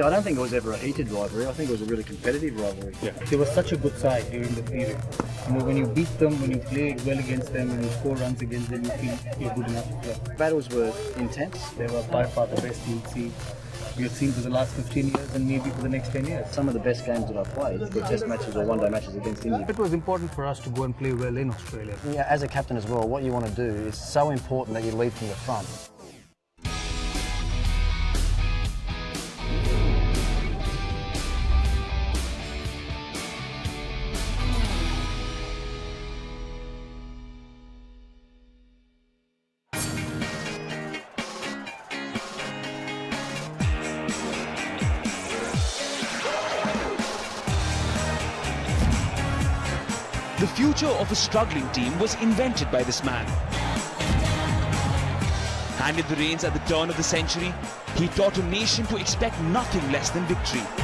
I don't think it was ever a heated rivalry. I think it was a really competitive rivalry. Yeah. They were such a good side during the period. When you beat them, when you play well against them, when you score runs against them, you feel you're good enough to play. Battles were intense. They were by far the best you've seen for the last 15 years and maybe for the next 10 years. Some of the best games that I've played were test matches or one-day matches against India. It was important for us to go and play well in Australia. Yeah, as a captain as well, what you want to do is so important that you lead from the front. The future of a struggling team was invented by this man. Handed the reins at the turn of the century, he taught a nation to expect nothing less than victory. It's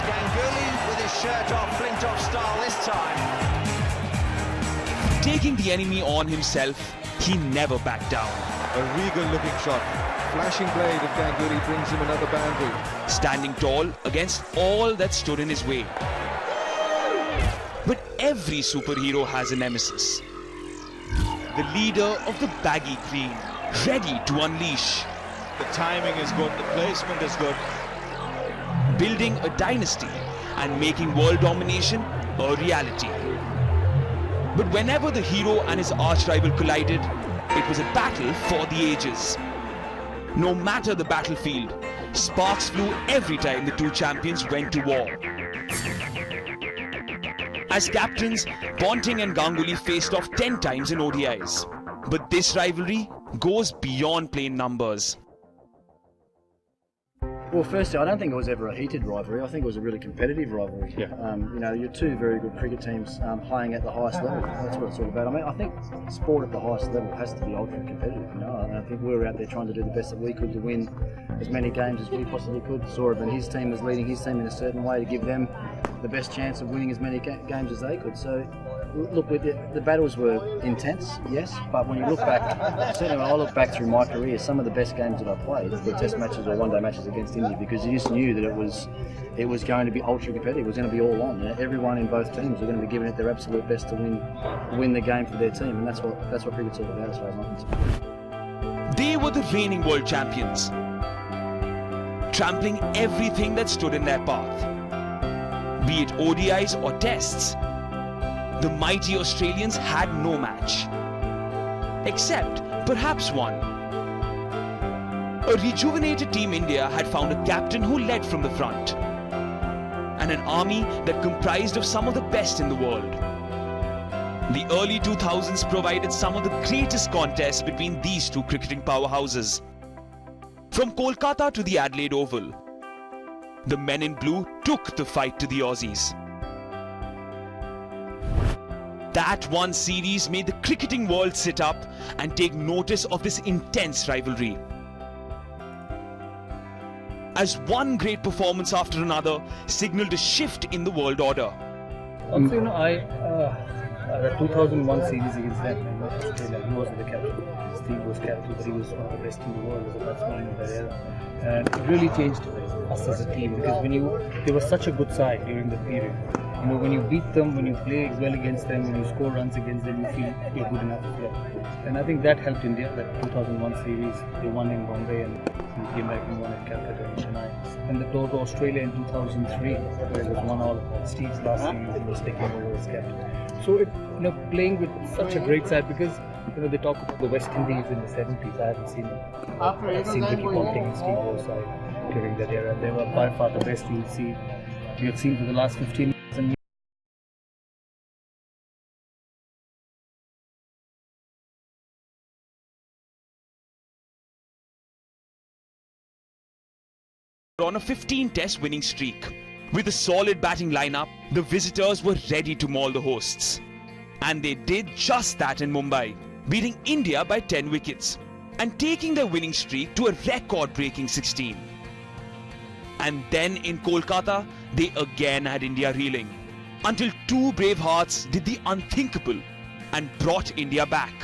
Ganguly with his shirt off, flint-off style this time. Taking the enemy on himself, he never backed down. A regal-looking shot. Flashing blade of Ganguly brings him another boundary. Standing tall against all that stood in his way. But every superhero has a nemesis. The leader of the baggy green, ready to unleash. The timing is good, the placement is good. Building a dynasty and making world domination a reality. But whenever the hero and his arch-rival collided, it was a battle for the ages. No matter the battlefield, sparks flew every time the two champions went to war. As captains, Ponting and Ganguly faced off 10 times in ODIs. But this rivalry goes beyond plain numbers. Well, firstly, I don't think it was ever a heated rivalry. I think it was a really competitive rivalry. Yeah. You're two very good cricket teams playing at the highest level. That's what it's all about. I mean, I think sport at the highest level has to be ultra competitive. And I think we were out there trying to do the best that we could to win as many games as we possibly could. Sourav and his team was leading his team in a certain way to give them the best chance of winning as many games as they could. So, look, the battles were intense, yes, but when you look back, certainly when I look back through my career, some of the best games that I played were test matches or one-day matches against India, because you just knew that it was going to be ultra competitive. It was going to be all on. Everyone in both teams were going to be giving it their absolute best to win the game for their team, and that's what cricket's all about as far as I'm concerned. They were the reigning world champions, trampling everything that stood in their path. Be it ODIs or tests, the mighty Australians had no match. Except, perhaps one. A rejuvenated Team India had found a captain who led from the front. And an army that comprised of some of the best in the world. The early 2000s provided some of the greatest contests between these two cricketing powerhouses. From Kolkata to the Adelaide Oval, the men in blue took the fight to the Aussies. That one series made the cricketing world sit up and take notice of this intense rivalry. As one great performance after another signaled a shift in the world order. Also, the 2001 series against them, Australia, he was the captain. Steve was captain, but he was one of the best in the world as a batsman in that era. And it really changed us as a team, because they were such a good side during the period. When you beat them, when you play well against them, when you score runs against them, you feel you're good enough to play. And I think that helped India, that 2001 series. They won in Bombay and came back and won in Calcutta in Chennai. And they go to Australia in 2003, where it was 1-all. Steve's last series, he was taking over as captain. So, playing with such a great side, because they talk about the West Indies in the 70s. I haven't seen Ricky Ponting and Steve O's side during that era. They were by far the best we have seen for the last 15 years. On a 15-test winning streak. With a solid batting lineup, the visitors were ready to maul the hosts. And they did just that in Mumbai, beating India by 10 wickets and taking their winning streak to a record-breaking 16. And then in Kolkata, they again had India reeling, until two brave hearts did the unthinkable and brought India back.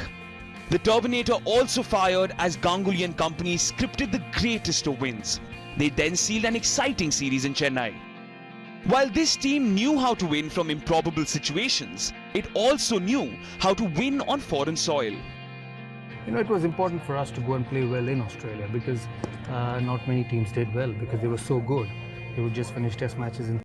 The Turbinator also fired as Ganguly and company scripted the greatest of wins, They then sealed an exciting series in Chennai. While this team knew how to win from improbable situations, it also knew how to win on foreign soil. You know, it was important for us to go and play well in Australia because not many teams did well because they were so good. They would just finish test matches in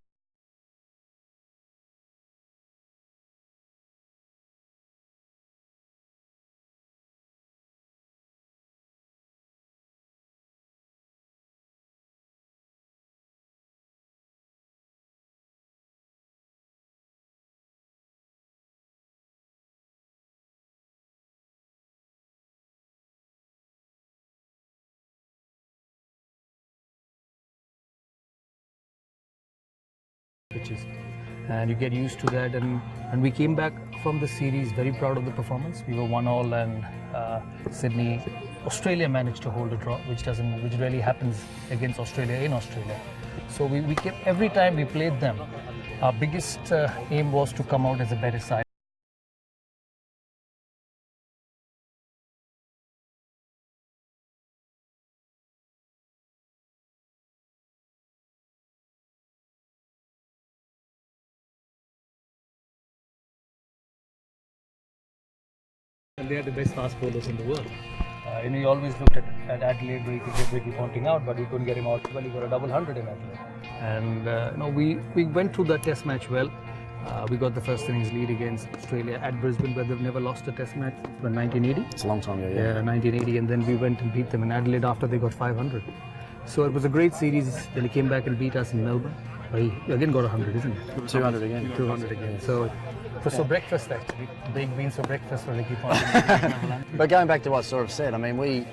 pitches, and you get used to that. And we came back from the series very proud of the performance. We were 1-1, and Sydney, Australia managed to hold a draw, which rarely happens against Australia in Australia. So we kept, every time we played them, our biggest aim was to come out as a better side. And they are the best fast bowlers in the world. You know, you always looked at Adelaide where you could get Ricky Ponting out, but you couldn't get him out. Well, he got a double 100 in Adelaide. And you know, we went through that test match well. We got the first innings lead against Australia at Brisbane, where they've never lost a test match in 1980. It's a long time ago, Yeah, 1980, and then we went and beat them in Adelaide after they got 500. So it was a great series. Then he came back and beat us in Melbourne. He again got 100, isn't it? 200 again. 200 again. So it was for breakfast actually. Baked beans for breakfast for Ricky Ponting. But going back to what Sourav said, I mean,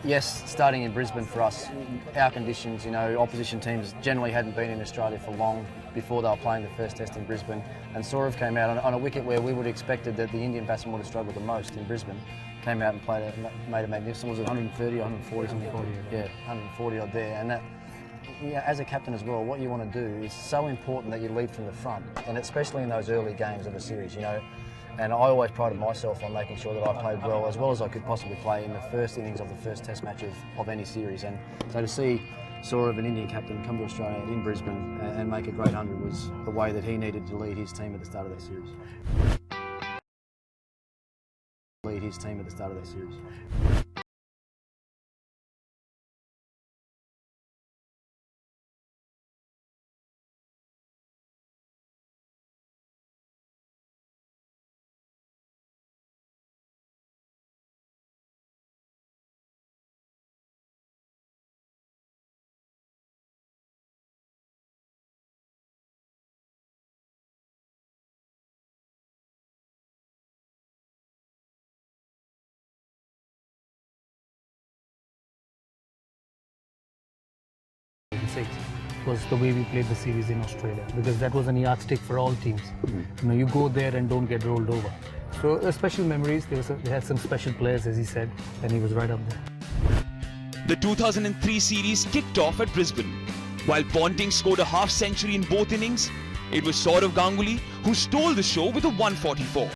yes, starting in Brisbane for us, our conditions, you know, opposition teams generally hadn't been in Australia for long before they were playing the first test in Brisbane. And Sourav came out on a wicket where we would have expected that the Indian batsman would have struggled the most in Brisbane. Came out and made a magnificent, was it 130, 140 something? 140, yeah, 140 odd there. And that, yeah, as a captain as well, what you want to do is so important that you lead from the front, and especially in those early games of a series, you know. And I always prided myself on making sure that I played well as I could possibly play in the first innings of the first test match of any series. And so to see Sourav, an Indian captain, come to Australia in Brisbane and make a great 100 was the way that he needed to lead his team at the start of that series. Lead his team at the start of that series. Was the way we played the series in Australia, because that was an yardstick for all teams. You know, you go there and don't get rolled over. So special memories. They had some special players, as he said, and he was right up there. The 2003 series kicked off at Brisbane. While Ponting scored a half-century in both innings, it was Sourav Ganguly who stole the show with a 144.